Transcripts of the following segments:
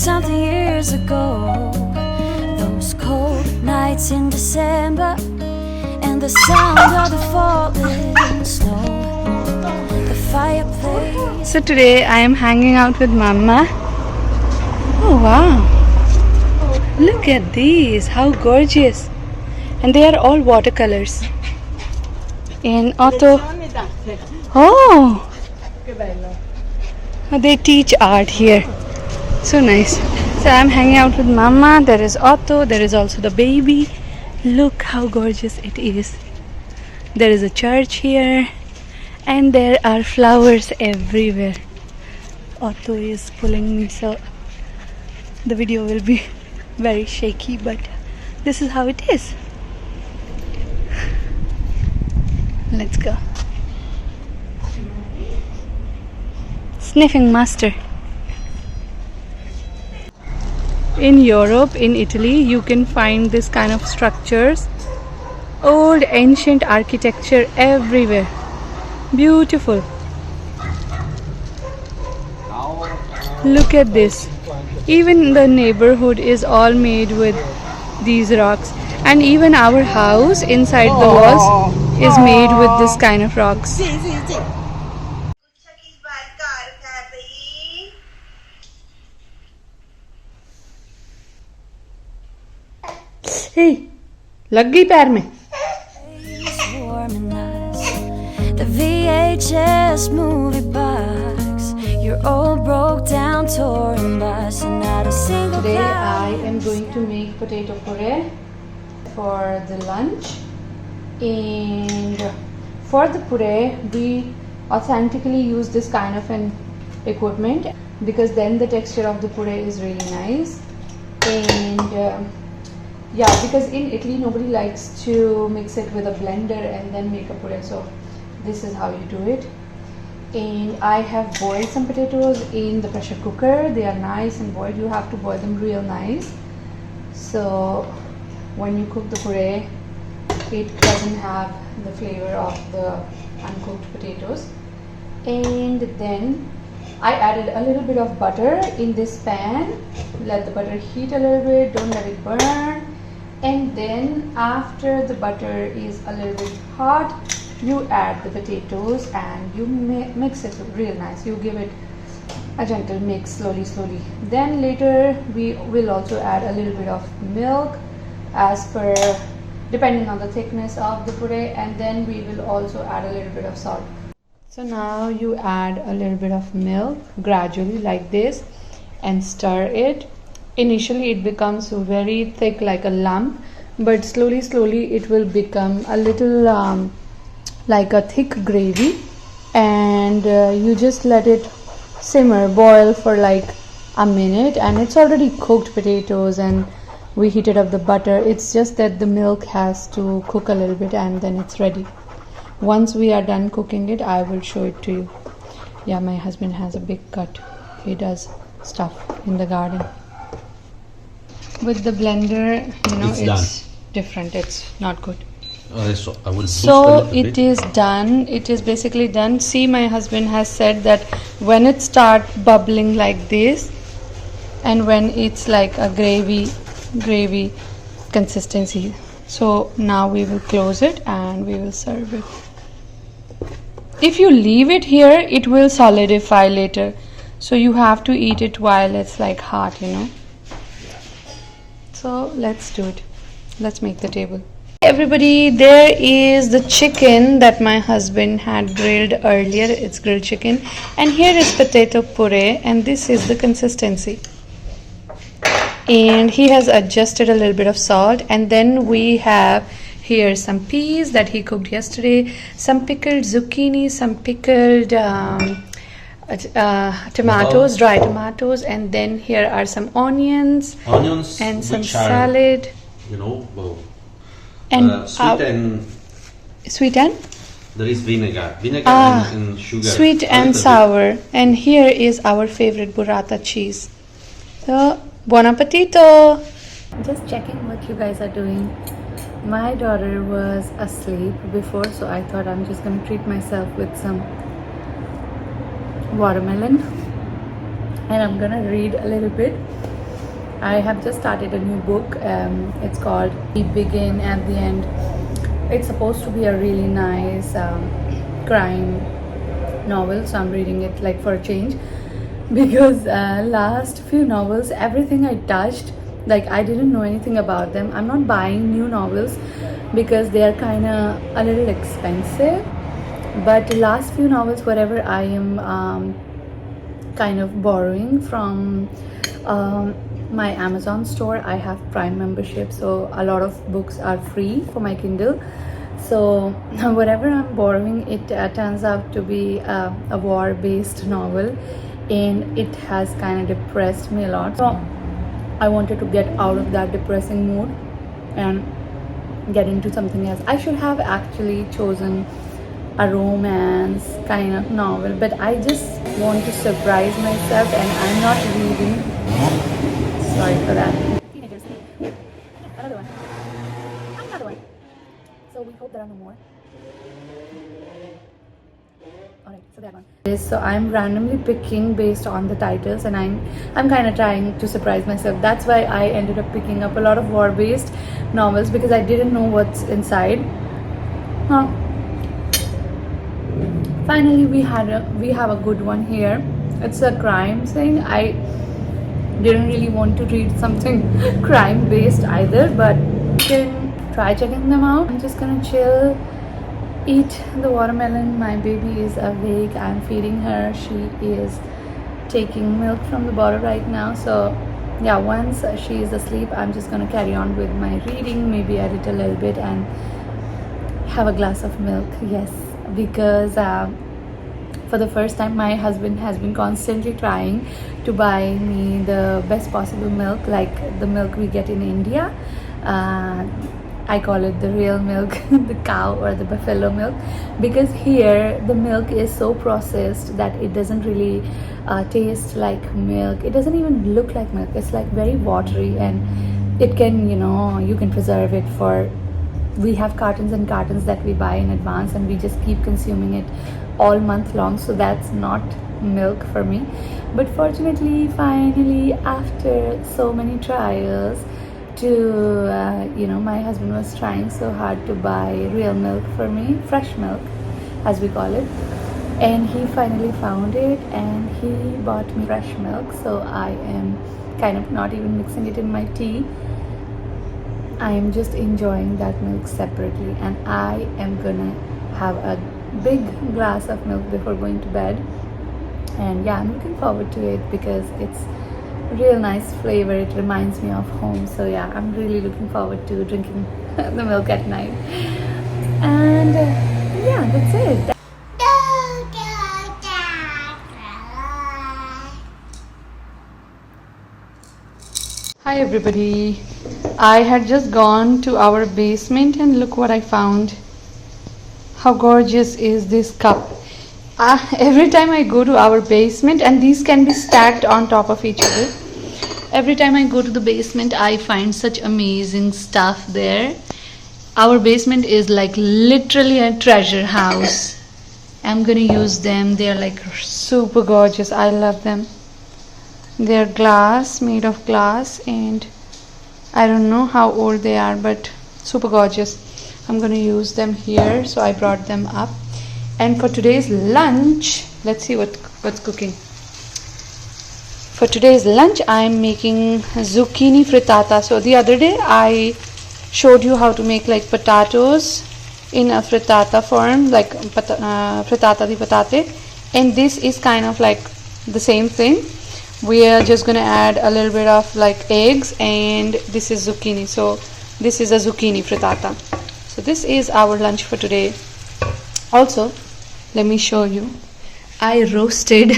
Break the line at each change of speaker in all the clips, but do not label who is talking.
something years ago. Those cold nights in December, and the sound of the falling snow. The fireplace.
So today I am hanging out with Mama. Oh wow! Look at these, how gorgeous! And they are all watercolors. In Otto. Oh! They teach art here. So nice. So I'm hanging out with Mama. There is Otto. There is also the baby. Look how gorgeous it is. There is a church here. And there are flowers everywhere. Otto is pulling me, so the video will be very shaky, but this is how it is. Let's go. Sniffing master. In Europe, in Italy, you can find this kind of structures, old ancient architecture everywhere. Beautiful. Look at this. Even the neighborhood is all made with these rocks, and even our house inside the walls is made with this kind of rocks. Hey, लग गई पैर में?
The VHS movie box, your old broke down touring bus, and not a single.
Today I am going to make potato puree for the lunch, and for the puree we authentically use this kind of an equipment, because then the texture of the puree is really nice. And yeah, because in Italy nobody likes to mix it with a blender and then make a puree, so this is how you do it. And I have boiled some potatoes in the pressure cooker. They are nice and boiled. You have to boil them real nice, so when you cook the puree it doesn't have the flavor of the uncooked potatoes. And then I added a little bit of butter in this pan. Let the butter heat a little bit, don't let it burn. And then after the butter is a little bit hot, you add the potatoes and you mix it real nice. You give it a gentle mix, slowly. Then later we will also add a little bit of milk as per depending on the thickness of the puree, and then we will also add a little bit of salt. So now you add a little bit of milk gradually like this and stir it. Initially it becomes very thick like a lump, but slowly it will become a little like a thick gravy, and you just let it simmer, boil for like a minute, and it's already cooked potatoes and we heated up the butter. It's just that the milk has to cook a little bit and then it's ready. Once we are done cooking it, I will show it to you. Yeah, my husband has a big cut. He does stuff in the garden. With the blender, you know, it's different. It's not good.
So I will
so it is done. It is basically done. See, my husband has said that when it starts bubbling like this, and when it's like a gravy consistency, so now we will close it and we will serve it. If you leave it here, it will solidify later, so you have to eat it while it's like hot, you know. So let's do it. Let's make the table. Everybody, there is the chicken that my husband had grilled earlier. It's grilled chicken, and here is potato puree, and this is the consistency. And he has adjusted a little bit of salt, and then we have here some peas that he cooked yesterday, some pickled zucchini, some pickled tomatoes, dry tomatoes, and then here are some onions and some salad.
You know,
and sweet and
there is vinegar and sugar.
Sweet and sour. And here is our favorite burrata cheese. So, buon appetito! Just checking what you guys are doing. My daughter was asleep before, so I thought I'm just going to treat myself with some watermelon. And I'm going to read a little bit. I have just started a new book. It's called The Begin at the End. It's supposed to be a really nice crime novel, so I'm reading it like for a change. Because last few novels, everything I touched, like I didn't know anything about them. I'm not buying new novels because they are kind of a little expensive. But last few novels, whatever I am kind of borrowing from my Amazon store. I have Prime membership, so a lot of books are free for my Kindle. So whatever I'm borrowing, it turns out to be a war-based novel, and it has kind of depressed me a lot. So I wanted to get out of that depressing mood and get into something else. I should have actually chosen a romance kind of novel, but I just want to surprise myself and I'm not reading. Sorry for that. Teenagers. Another one. Another one. So we hope there are no more. Alright, so they're gone. So I'm randomly picking based on the titles, and I'm kind of trying to surprise myself. That's why I ended up picking up a lot of war-based novels, because I didn't know what's inside. Finally, we have a good one here. It's a crime thing. I didn't really want to read something crime based either, but you can try checking them out. I'm just gonna chill, eat the watermelon. My baby is awake. I'm feeding her. She is taking milk from the bottle right now. So yeah, once she is asleep, I'm just gonna carry on with my reading, maybe edit a little bit and have a glass of milk. Yes, because for the first time, my husband has been constantly trying to buy me the best possible milk, like the milk we get in India. I call it the real milk, the cow or the buffalo milk, because here the milk is so processed that it doesn't really taste like milk. It doesn't even look like milk. It's like very watery, and it can, you can preserve it for. We have cartons and cartons that we buy in advance, and we just keep consuming it all month long. So that's not milk for me. But fortunately, finally, after so many trials, my husband was trying so hard to buy real milk for me, fresh milk as we call it, and he finally found it and he bought me fresh milk. So I am kind of not even mixing it in my tea. I am just enjoying that milk separately, and I am gonna have a big glass of milk before going to bed. And yeah, I'm looking forward to it because it's real nice flavor. It reminds me of home. So yeah, I'm really looking forward to drinking the milk at night. And yeah, that's it. Hi everybody. I had just gone to our basement and look what I found. How gorgeous is this cup? Every time I go to our basement, and these can be stacked on top of each other. Every time I go to the basement, I find such amazing stuff there. Our basement is like literally a treasure house. I'm gonna use them. They're like super gorgeous. I love them. They're glass, made of glass, and I don't know how old they are, but super gorgeous. I'm gonna use them here, so I brought them up. And for today's lunch, let's see what's cooking. For today's lunch, I'm making zucchini frittata. So the other day, I showed you how to make like potatoes in a frittata form, like frittata di patate. And this is kind of like the same thing. We are just gonna add a little bit of like eggs, and this is zucchini. So this is a zucchini frittata. So this is our lunch for today. Also, let me show you. I roasted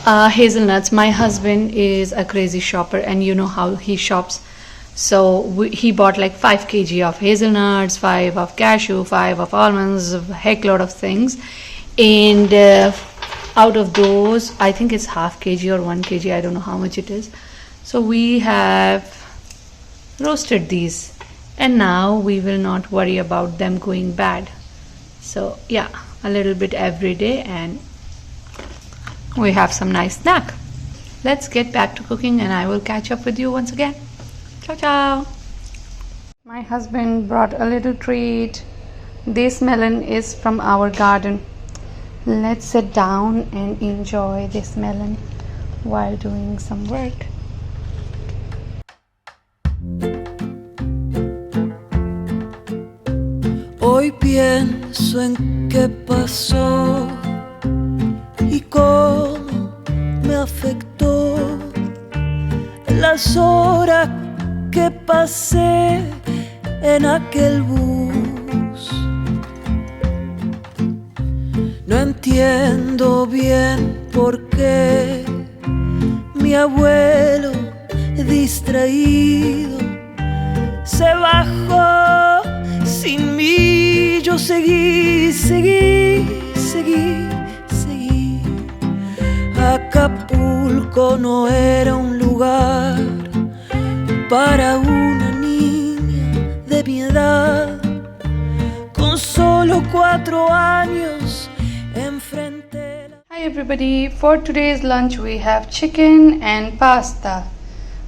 hazelnuts. My husband is a crazy shopper, and you know how he shops. So he bought like 5 kg of hazelnuts, 5 of cashew, 5 of almonds, a heck lot of things. And out of those, I think it's half kg or 1 kg. I don't know how much it is. So we have roasted these, and now we will not worry about them going bad. So yeah, a little bit every day, and we have some nice snack. let's get back to cooking and I will catch up with you once again. Ciao, ciao. My husband brought a little treat. This melon is from our garden. Let's sit down and enjoy this melon while doing some work.
Hoy pienso en qué pasó y cómo me afectó las horas que pasé en aquel bus. No entiendo bien por qué mi abuelo distraído se bajó sin mí. Yo seguí. Acapulco no era un lugar para una niña de mi edad. Con solo 4 años enfrenté la...
Hi everybody, for today's lunch we have chicken and pasta,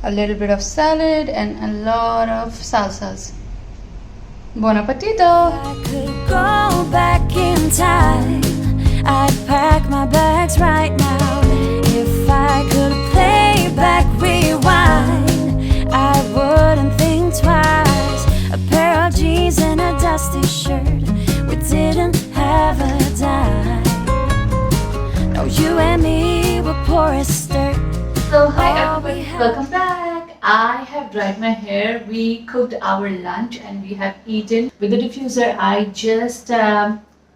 a little bit of salad and a lot of salsas. Buon appetito!
I could go back in time, I'd pack my bags right now. If I could play back, rewind, I wouldn't think twice. A pair of jeans and a dusty shirt, we didn't have a dime. No, you and me were poor as dirt.
So hi everybody, welcome back. I have dried my hair. We cooked our lunch and we have eaten. With the diffuser I just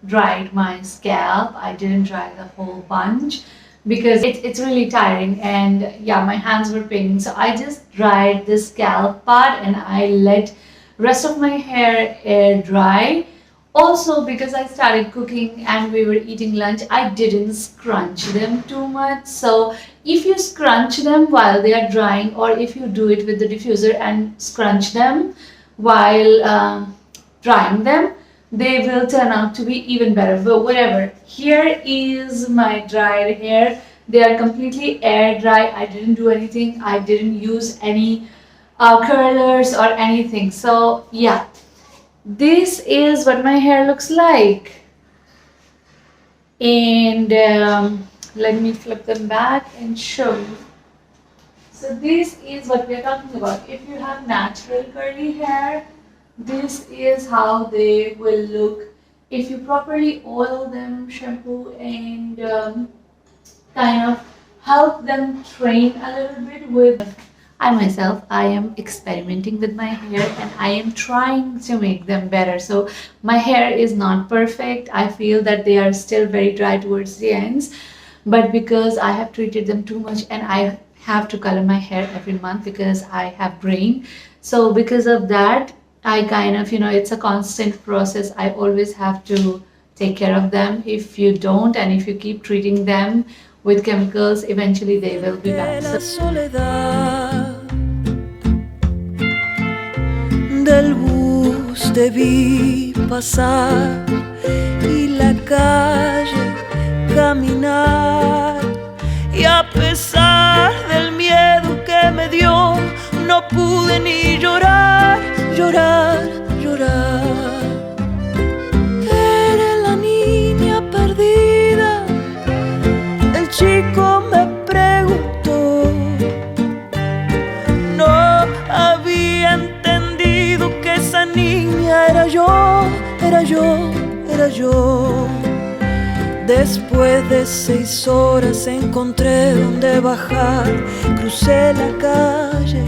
dried my scalp. I didn't dry the whole bunch because it's really tiring and yeah, my hands were paining, so I just dried the scalp part and I let rest of my hair air dry. Also, because I started cooking and we were eating lunch, I didn't scrunch them too much. So if you scrunch them while they are drying, or if you do it with the diffuser and scrunch them while drying them, they will turn out to be even better. But whatever, here is my dried hair. They are completely air dry. I didn't do anything. I didn't use any curlers or anything. So yeah, this is what my hair looks like. And let me flip them back and show you. So this is what we are talking about. If you have natural curly hair, this is how they will look. If you properly oil them, shampoo, and kind of help them train a little bit with... I myself, I am experimenting with my hair and I am trying to make them better. So my hair is not perfect. I feel that they are still very dry towards the ends. But because I have treated them too much and I have to color my hair every month because I have brain. So because of that, I kind of, it's a constant process. I always have to take care of them. If you don't and if you keep treating them with chemicals, eventually they will be bad.
Del bus te vi pasar y la calle caminar, y a pesar del miedo que me dio, no pude ni llorar. Eres la niña perdida, el chico me preguntó. No había entendido que esa niña era yo. Después de 6 horas encontré donde bajar, crucé la calle